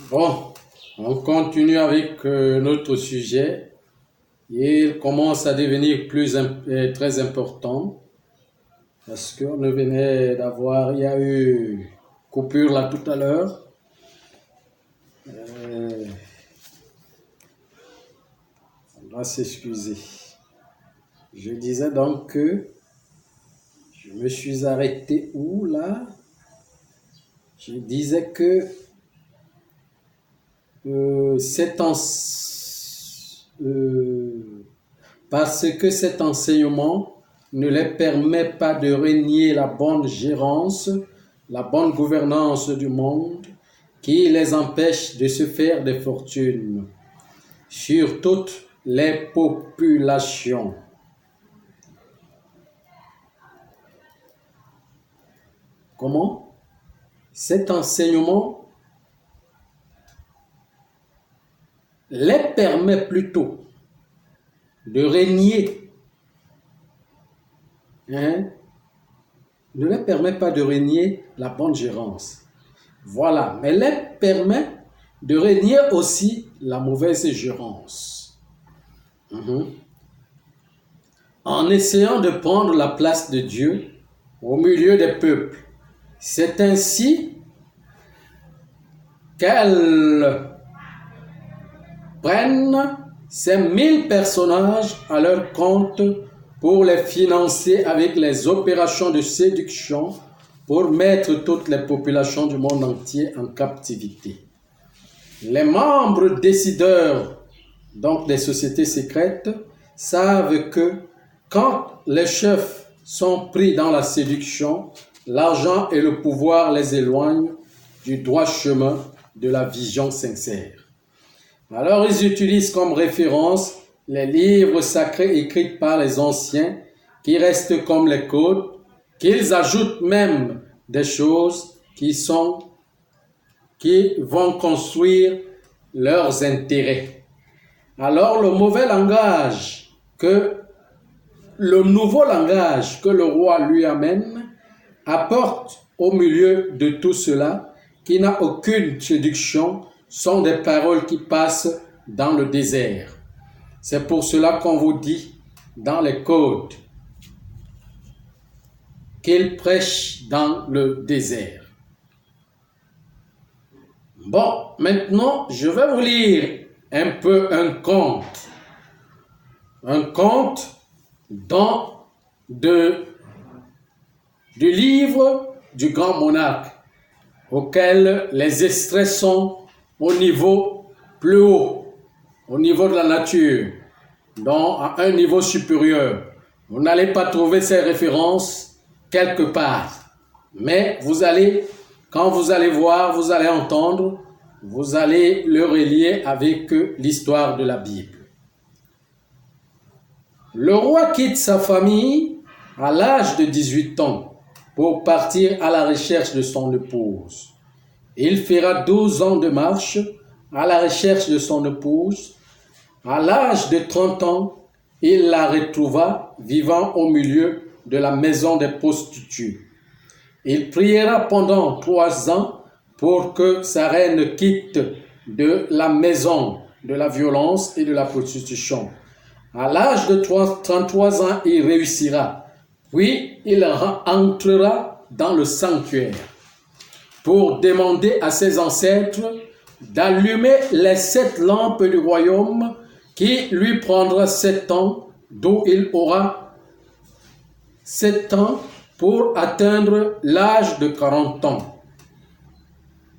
Bon, on continue avec notre sujet. Il commence à devenir très important parce qu'on venait d'avoir, il y a eu coupure là tout à l'heure. On doit s'excuser. Je disais donc que je me suis arrêté où là? Je disais que parce que cet enseignement ne les permet pas de renier la bonne gérance, la bonne gouvernance du monde, qui les empêche de se faire des fortunes sur toutes les populations. Comment? Cet enseignement les permet plutôt de régner, ne les permet pas de régner la bonne gérance. Voilà, mais les permet de régner aussi la mauvaise gérance. En essayant de prendre la place de Dieu au milieu des peuples. C'est ainsi qu'elles prennent ces 1000 personnages à leur compte pour les financer avec les opérations de séduction pour mettre toutes les populations du monde entier en captivité. Les membres décideurs donc des sociétés secrètes savent que quand les chefs sont pris dans la séduction, l'argent et le pouvoir les éloignent du droit chemin de la vision sincère. Alors ils utilisent comme référence les livres sacrés écrits par les anciens qui restent comme les codes, qu'ils ajoutent même des choses qui vont construire leurs intérêts. Alors le nouveau langage que le roi lui amène apporte au milieu de tout cela, qui n'a aucune séduction, sont des paroles qui passent dans le désert. C'est pour cela qu'on vous dit dans les codes qu'il prêche dans le désert. Bon, maintenant, je vais vous lire un peu un conte. Un conte du livre du grand monarque, auquel les extraits sont au niveau plus haut, au niveau de la nature, donc à un niveau supérieur. Vous n'allez pas trouver ces références quelque part, mais quand vous allez voir, vous allez entendre, vous allez le relier avec l'histoire de la Bible. Le roi quitte sa famille à l'âge de 18 ans pour partir à la recherche de son épouse. Il fera 12 ans de marche à la recherche de son épouse. À l'âge de 30 ans, il la retrouva vivant au milieu de la maison des prostituées. Il priera pendant 3 ans pour que sa reine quitte de la maison de la violence et de la prostitution. À l'âge de 33 ans, il réussira. Puis, il entrera dans le sanctuaire pour demander à ses ancêtres d'allumer les 7 lampes du royaume qui lui prendra 7 ans, d'où il aura 7 ans pour atteindre l'âge de 40 ans.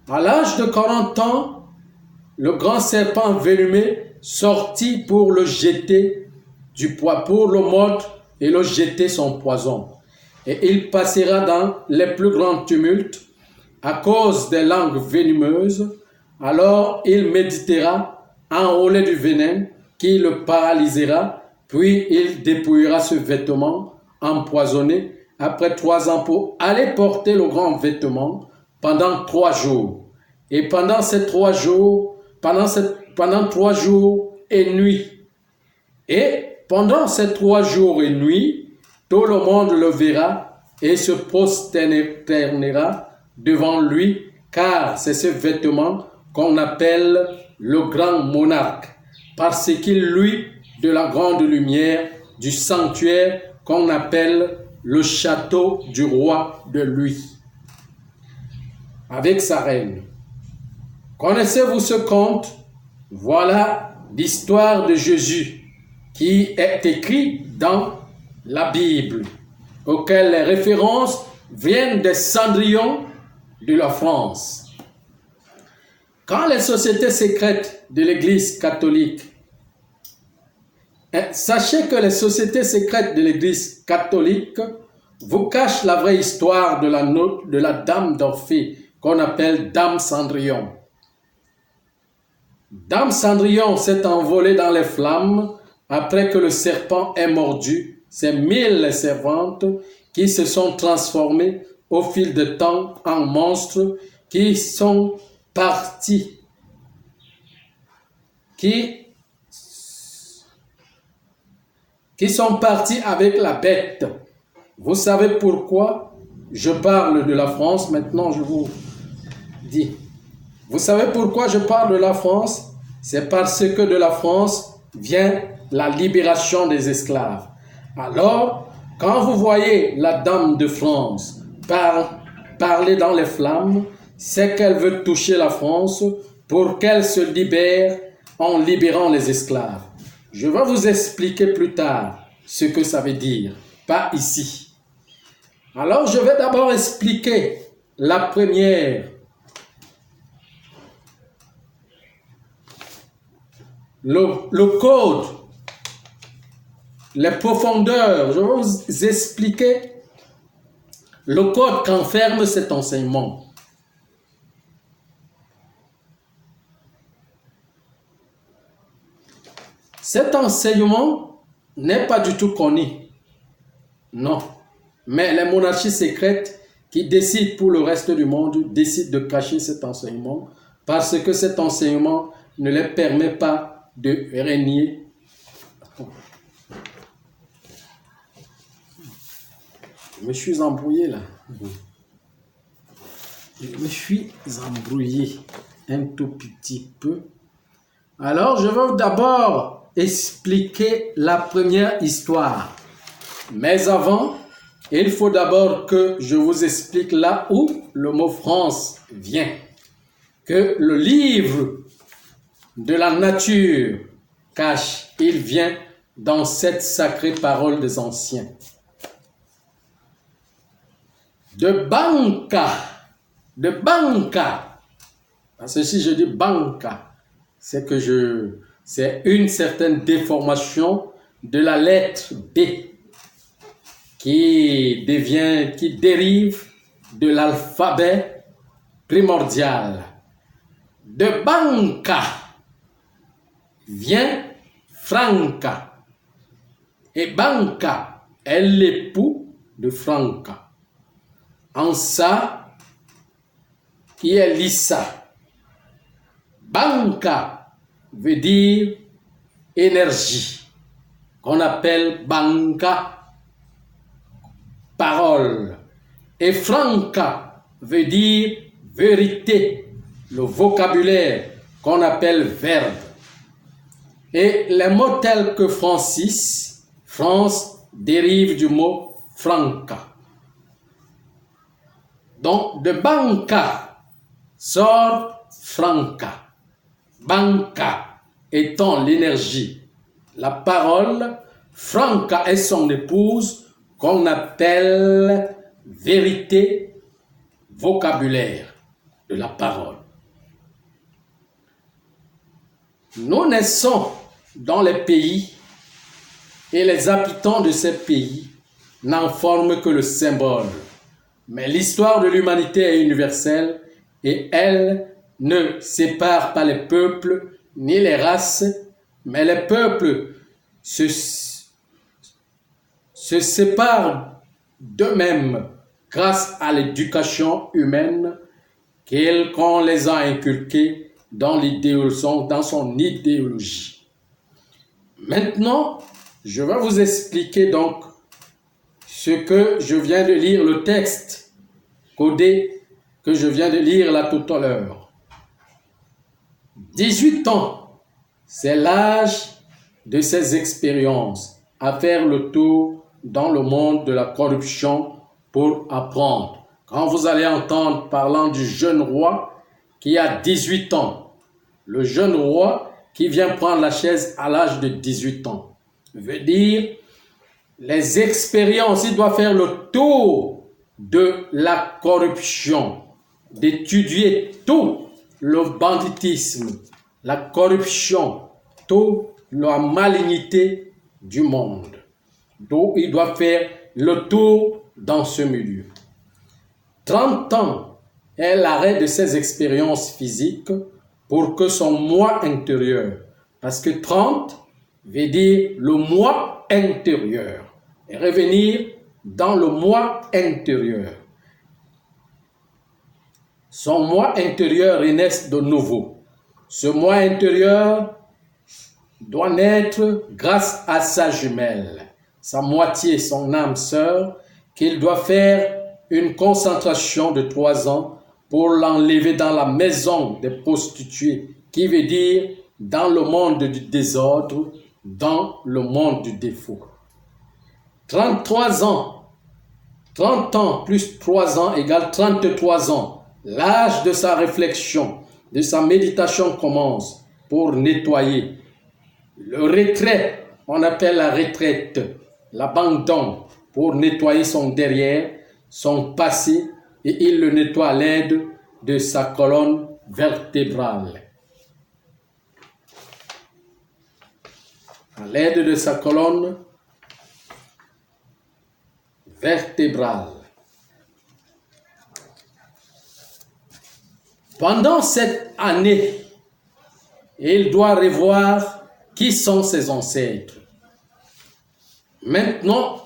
À l'âge de 40 ans, le grand serpent venimeux sortit pour le jeter pour le mordre et le jeter son poison. Et il passera dans les plus grands tumultes à cause des langues venimeuses. Alors il méditera enrôlé du venin qui le paralysera, puis il dépouillera ce vêtement empoisonné après 3 ans pour aller porter le grand vêtement pendant 3 jours. Et pendant ces 3 jours, pendant 3 jours et nuits. Et pendant ces 3 jours et nuits, tout le monde le verra et se prosternera devant lui, car c'est ce vêtement qu'on appelle le grand monarque, parce qu'il luit de la grande lumière du sanctuaire qu'on appelle le château du roi de lui, avec sa reine. Connaissez-vous ce conte? Voilà l'histoire de Jésus qui est écrit dans la Bible, auquel les références viennent des Cendrillon de la France. Quand les sociétés secrètes de l'Église catholique, sachez que les sociétés secrètes de l'Église catholique vous cachent la vraie histoire de la Dame d'Orphée, qu'on appelle Dame Cendrillon. Dame Cendrillon s'est envolée dans les flammes après que le serpent ait mordu ces 1000 servantes qui se sont transformées au fil de temps en monstres qui sont partis, avec la bête. Vous savez pourquoi je parle de la France? Maintenant, je vous dis. Vous savez pourquoi je parle de la France? C'est parce que de la France vient la libération des esclaves. Alors, quand vous voyez la Dame de France parler dans les flammes, c'est qu'elle veut toucher la France pour qu'elle se libère en libérant les esclaves. Je vais vous expliquer plus tard ce que ça veut dire, pas ici. Alors, je vais d'abord expliquer la première. Le code, les profondeurs, je vais vous expliquer le code qu'enferme cet enseignement. Cet enseignement n'est pas du tout connu, non. Mais les monarchies secrètes qui décident pour le reste du monde décident de cacher cet enseignement parce que cet enseignement ne les permet pas de régner. Je me suis embrouillé là. Je me suis embrouillé un tout petit peu. Alors, je vais d'abord expliquer la première histoire. Mais avant, il faut d'abord que je vous explique là où le mot France vient. Que le livre de la nature cache, il vient dans cette sacrée parole des anciens. De banca, parce que si je dis banca, c'est que c'est une certaine déformation de la lettre B qui dérive de l'alphabet primordial. De banca vient Franca. Et Banca est l'époux de Franca. En ça, qui est Lissa. Banca veut dire énergie, qu'on appelle Banca, parole. Et Franca veut dire vérité, le vocabulaire qu'on appelle verbe. Et les mots tels que Francis, France, dérivent du mot Franca. Donc, de Banca sort Franca. Banca étant l'énergie, la parole, Franca est son épouse qu'on appelle vérité, vocabulaire de la parole. Nous naissons dans les pays et les habitants de ces pays n'en forment que le symbole. Mais l'histoire de l'humanité est universelle et elle ne sépare pas les peuples ni les races, mais les peuples se séparent d'eux-mêmes grâce à l'éducation humaine qu'on les a inculquée dans son idéologie. Maintenant, je vais vous expliquer donc ce que je viens de lire, le texte codé que je viens de lire là tout à l'heure. 18 ans, c'est l'âge de ces expériences, à faire le tour dans le monde de la corruption pour apprendre. Quand vous allez entendre parlant du jeune roi qui a 18 ans, le jeune roi qui vient prendre la chaise à l'âge de 18 ans, veut dire les expériences, il doit faire le tour de la corruption, d'étudier tout le banditisme, la corruption, toute la malignité du monde. Donc, il doit faire le tour dans ce milieu. 30 ans est l'arrêt de ses expériences physiques pour que son moi intérieur, parce que 30 veut dire le moi intérieur, et revenir dans le moi intérieur. Son moi intérieur renaisse de nouveau. Ce moi intérieur doit naître grâce à sa jumelle, sa moitié, son âme sœur, qu'il doit faire une concentration de 3 ans pour l'enlever dans la maison des prostituées, qui veut dire dans le monde du désordre, dans le monde du défaut. 33 ans, 30 ans plus 3 ans égale 33 ans. L'âge de sa réflexion, de sa méditation commence pour nettoyer. Le retrait, on appelle la retraite, l'abandon, pour nettoyer son derrière, son passé, et il le nettoie à l'aide de sa colonne vertébrale. À l'aide de sa colonne vertébrale. Pendant cette année, il doit revoir qui sont ses ancêtres. Maintenant,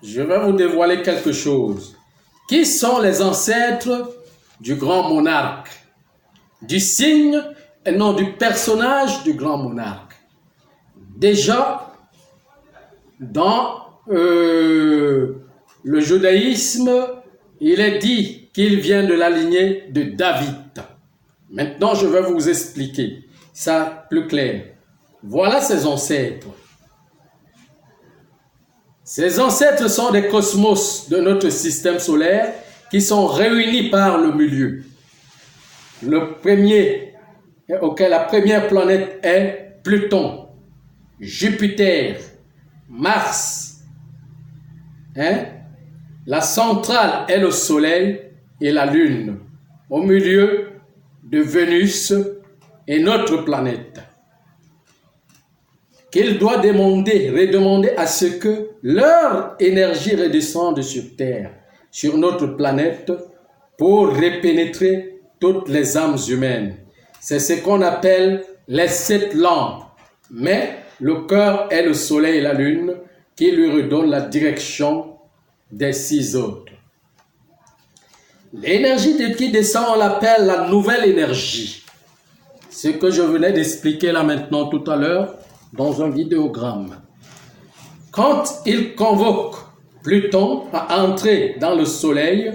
je vais vous dévoiler quelque chose. Qui sont les ancêtres du grand monarque? Du signe et non du personnage du grand monarque. Déjà, dans le judaïsme, il est dit qu'il vient de la lignée de David. Maintenant, je vais vous expliquer ça plus clair. Voilà ses ancêtres. Ces ancêtres sont des cosmos de notre système solaire qui sont réunis par le milieu. Le premier, la première planète est Pluton, Jupiter, Mars. La centrale est le Soleil et la Lune. Au milieu de Vénus et notre planète. Qu'il doit redemander à ce que leur énergie redescende sur Terre, sur notre planète, pour repénétrer toutes les âmes humaines. C'est ce qu'on appelle les 7 lampes. Mais le cœur est le soleil et la lune qui lui redonnent la direction des 6 autres. L'énergie qui descend, on l'appelle la nouvelle énergie. Ce que je venais d'expliquer là maintenant tout à l'heure, dans un vidéogramme. Quand il convoque Pluton à entrer dans le Soleil,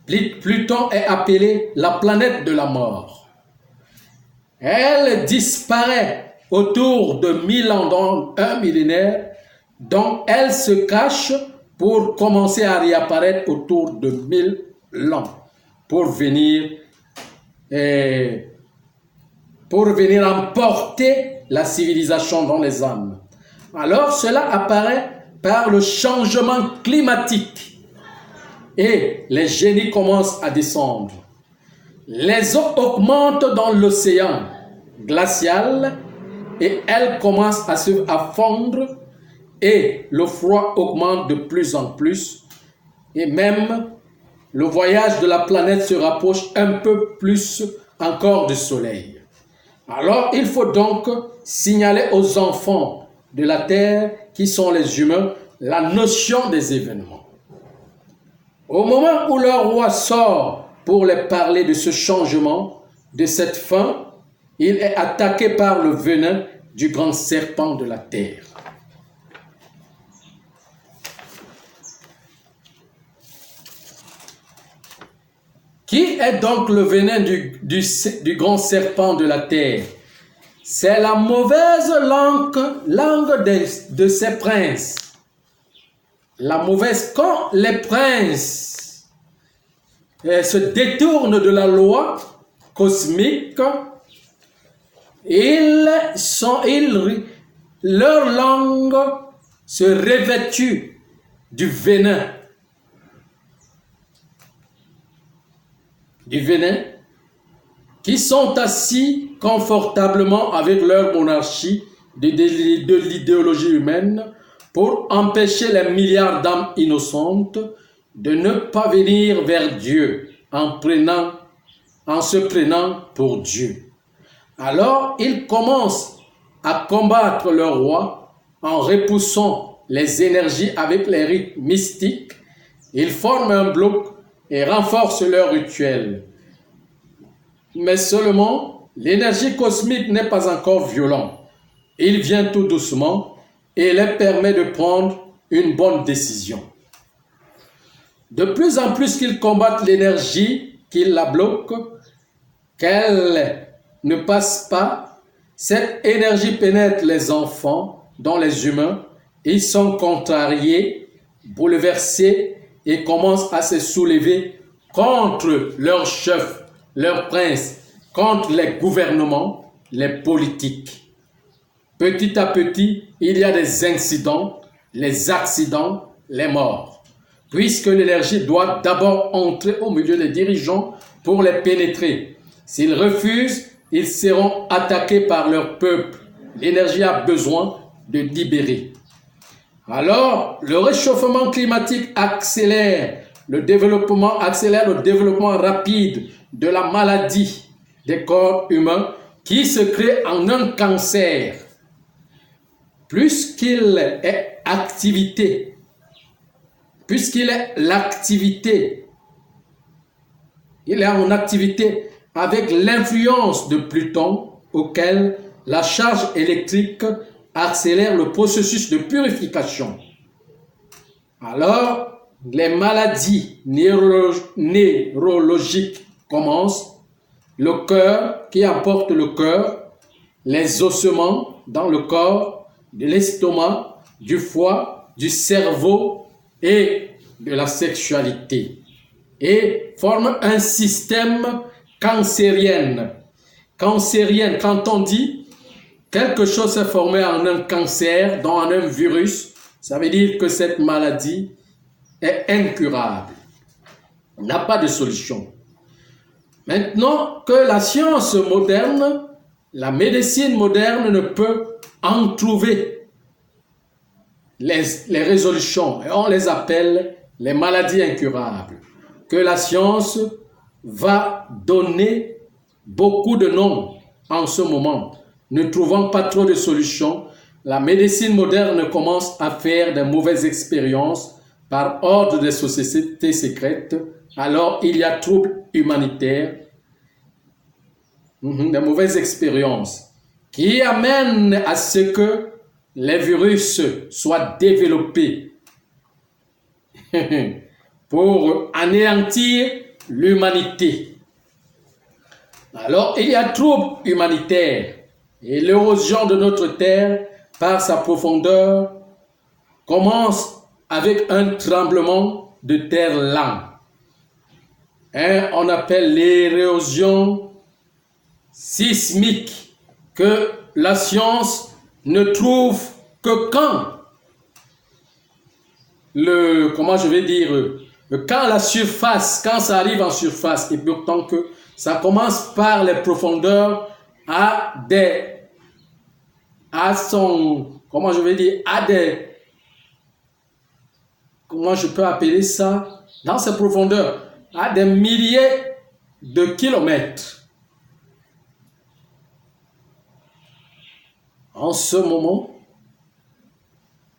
Pluton est appelé la planète de la mort. Elle disparaît autour de 1000 ans, dans un millénaire, donc elle se cache pour commencer à réapparaître autour de 1000 ans, pour venir emporter la civilisation dans les âmes. Alors cela apparaît par le changement climatique et les génies commencent à descendre. Les eaux augmentent dans l'océan glacial et elles commencent à fondre et le froid augmente de plus en plus et même le voyage de la planète se rapproche un peu plus encore du soleil. Alors, il faut donc signaler aux enfants de la Terre, qui sont les humains, la notion des événements. Au moment où leur roi sort pour les parler de ce changement, de cette fin, il est attaqué par le venin du grand serpent de la Terre. Qui est donc le venin du grand serpent de la terre? C'est la mauvaise langue de ces princes. La mauvaise, quand les princes se détournent de la loi cosmique, leur langue se revêtue du venin. Qui sont assis confortablement avec leur monarchie de l'idéologie humaine pour empêcher les milliards d'âmes innocentes de ne pas venir vers Dieu en se prenant pour Dieu. Alors ils commencent à combattre le roi en repoussant les énergies avec les rites mystiques. Ils forment un bloc et renforcent leur rituel. Mais seulement, l'énergie cosmique n'est pas encore violente. Il vient tout doucement et leur permet de prendre une bonne décision. De plus en plus qu'ils combattent l'énergie qui la bloque, qu'elle ne passe pas, cette énergie pénètre les enfants, dont les humains. Ils sont contrariés, bouleversés et commencent à se soulever contre leur chef, leur prince, contre les gouvernements, les politiques. Petit à petit, il y a des incidents, les accidents, les morts. Puisque l'énergie doit d'abord entrer au milieu des dirigeants pour les pénétrer. S'ils refusent, ils seront attaqués par leur peuple. L'énergie a besoin de libérer. Alors, le réchauffement climatique accélère le développement rapide de la maladie des corps humains qui se crée en un cancer. Puisqu'il est l'activité, il est en activité avec l'influence de Pluton auquel la charge électrique accélère le processus de purification. Alors, les maladies neurologiques commencent, le cœur qui emporte le cœur, les ossements dans le corps, de l'estomac, du foie, du cerveau et de la sexualité. Et forment un système cancérien. Cancérien, quand on dit quelque chose s'est formé en un cancer, dans un virus, ça veut dire que cette maladie est incurable. On n'a pas de solution. Maintenant que la science moderne, la médecine moderne ne peut en trouver les résolutions, et on les appelle les maladies incurables, que la science va donner beaucoup de noms en ce moment. Ne trouvant pas trop de solutions, la médecine moderne commence à faire de mauvaises expériences par ordre des sociétés secrètes. Alors il y a troubles humanitaires, de mauvaises expériences qui amènent à ce que les virus soient développés pour anéantir l'humanité. Alors il y a troubles humanitaires et l'érosion de notre terre par sa profondeur commence avec un tremblement de terre lent. On appelle l'érosion sismique que la science ne trouve que quand quand ça arrive en surface, et pourtant que ça commence par les profondeurs comment je peux appeler ça, dans ces profondeurs, à des milliers de kilomètres. En ce moment,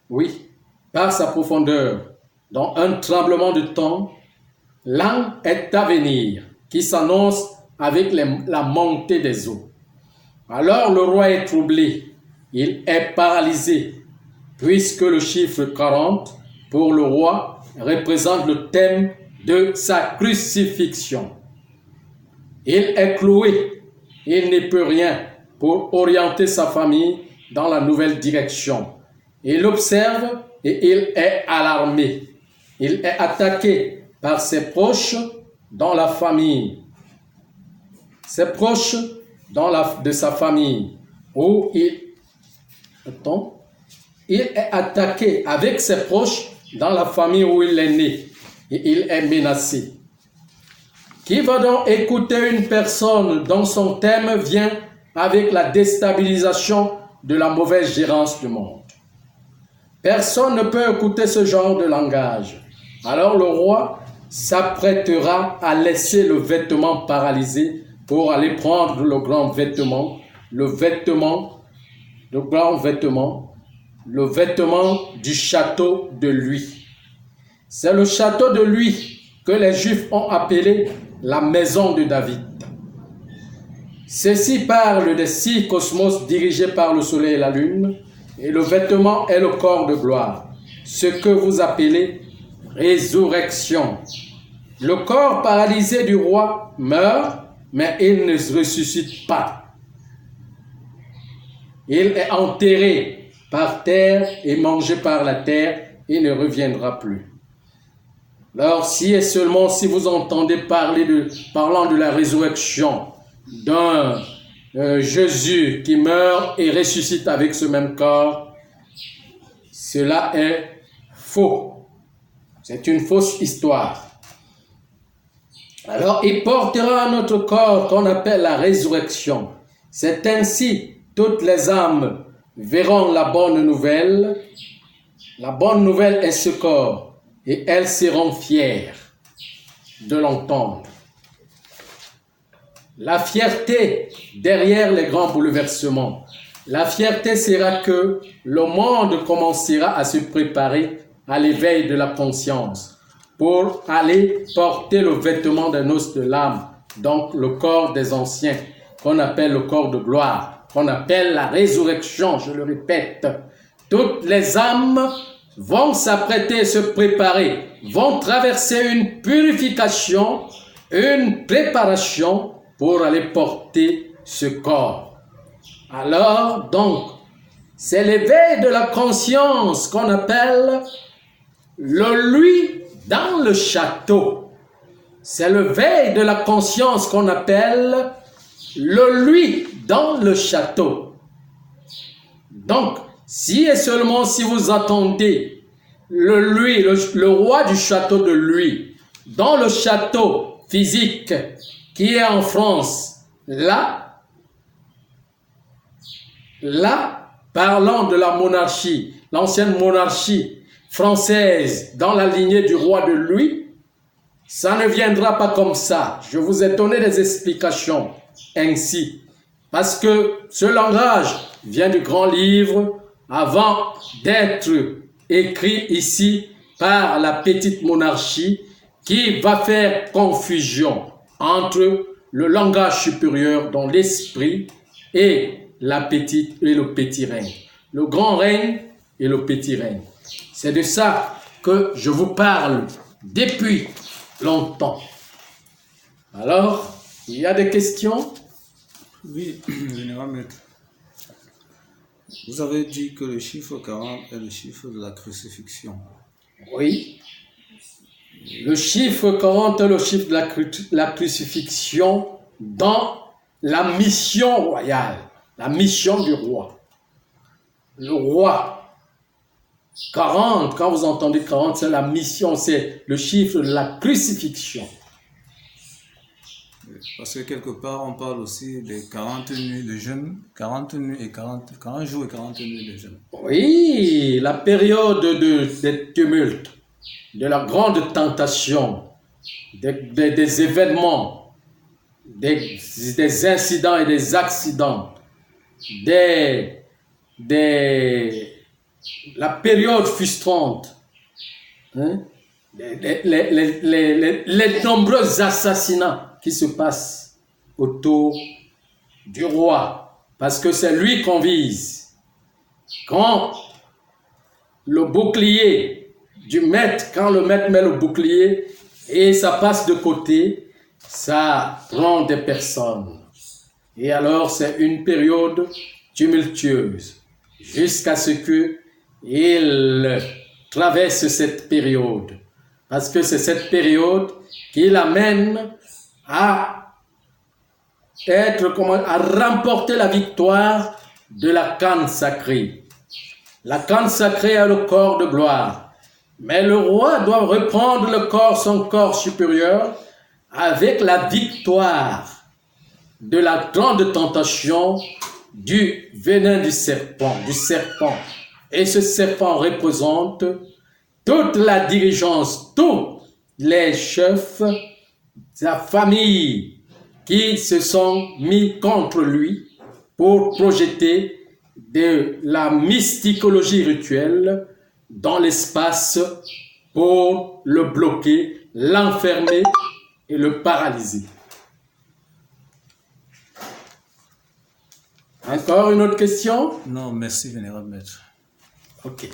oui, par sa profondeur, dans un tremblement de temps, l'an est à venir, qui s'annonce avec la montée des eaux. Alors le roi est troublé, il est paralysé, puisque le chiffre 40, pour le roi, représente le thème de sa crucifixion. Il est cloué. Il n'y peut rien pour orienter sa famille dans la nouvelle direction. Il observe et il est alarmé. Il est attaqué par ses proches dans la famille. Ses proches de sa famille. Où il est attaqué avec ses proches dans la famille où il est né. Et il est menacé. Qui va donc écouter une personne dont son thème vient avec la déstabilisation de la mauvaise gérance du monde? Personne ne peut écouter ce genre de langage. Alors le roi s'apprêtera à laisser le vêtement paralysé pour aller prendre le grand vêtement, le vêtement du château de lui. C'est le château de lui que les Juifs ont appelé la maison de David. Ceci parle des 6 cosmos dirigés par le soleil et la lune, et le vêtement est le corps de gloire, ce que vous appelez résurrection. Le corps paralysé du roi meurt, mais il ne ressuscite pas. Il est enterré par terre et mangé par la terre et ne reviendra plus. Alors, si et seulement si vous entendez parlant de la résurrection d'un Jésus qui meurt et ressuscite avec ce même corps, cela est faux. C'est une fausse histoire. Alors, il portera un autre corps qu'on appelle la résurrection. C'est ainsi toutes les âmes verront la bonne nouvelle. La bonne nouvelle est ce corps. Et elles seront fières de l'entendre. La fierté derrière les grands bouleversements. La fierté sera que le monde commencera à se préparer à l'éveil de la conscience pour aller porter le vêtement des noces de l'âme, donc le corps des anciens, qu'on appelle le corps de gloire, qu'on appelle la résurrection, je le répète. Toutes les âmes vont s'apprêter, se préparer, vont traverser une purification, une préparation pour aller porter ce corps. Alors, donc, c'est l'éveil de la conscience qu'on appelle le lui dans le château. C'est l'éveil de la conscience qu'on appelle le lui dans le château. Donc, si et seulement si vous attendez le roi du château de lui, dans le château physique qui est en France, là, parlant de la monarchie, l'ancienne monarchie française dans la lignée du roi de Louis, ça ne viendra pas comme ça. Je vous ai donné des explications ainsi, parce que ce langage vient du grand livre avant d'être écrit ici par la petite monarchie qui va faire confusion entre le langage supérieur dans l'esprit et la petite et le petit règne. Le grand règne et le petit règne. C'est de ça que je vous parle depuis longtemps. Alors, il y a des questions? Oui, général maître. Vous avez dit que le chiffre 40 est le chiffre de la crucifixion. Oui. Le chiffre 40 est le chiffre de la crucifixion dans la mission royale, la mission du roi. Le roi, 40, quand vous entendez 40, c'est la mission, c'est le chiffre de la crucifixion. Parce que quelque part, on parle aussi des 40 nuits de jeûne, 40 nuits et 40 jours et 40 nuits de jeûne. Oui, la période des tumultes, de la grande tentation, des événements, des incidents et des accidents, la période frustrante, hein, les nombreux assassinats qui se passent autour du roi, parce que c'est lui qu'on vise. Quand le bouclier du maître, quand le maître met le bouclier et ça passe de côté, ça prend des personnes. Et alors, c'est une période tumultueuse jusqu'à ce qu'il traverse cette période. Parce que c'est cette période qui l'amène à remporter la victoire de la canne sacrée. La canne sacrée a le corps de gloire. Mais le roi doit reprendre son corps supérieur avec la victoire de la grande tentation du venin du serpent. Et ce serpent représente toute la dirigeance, tous les chefs, sa famille qui se sont mis contre lui pour projeter de la mysticologie rituelle dans l'espace pour le bloquer, l'enfermer et le paralyser. Encore une autre question? Non, merci, vénérable maître. Ok.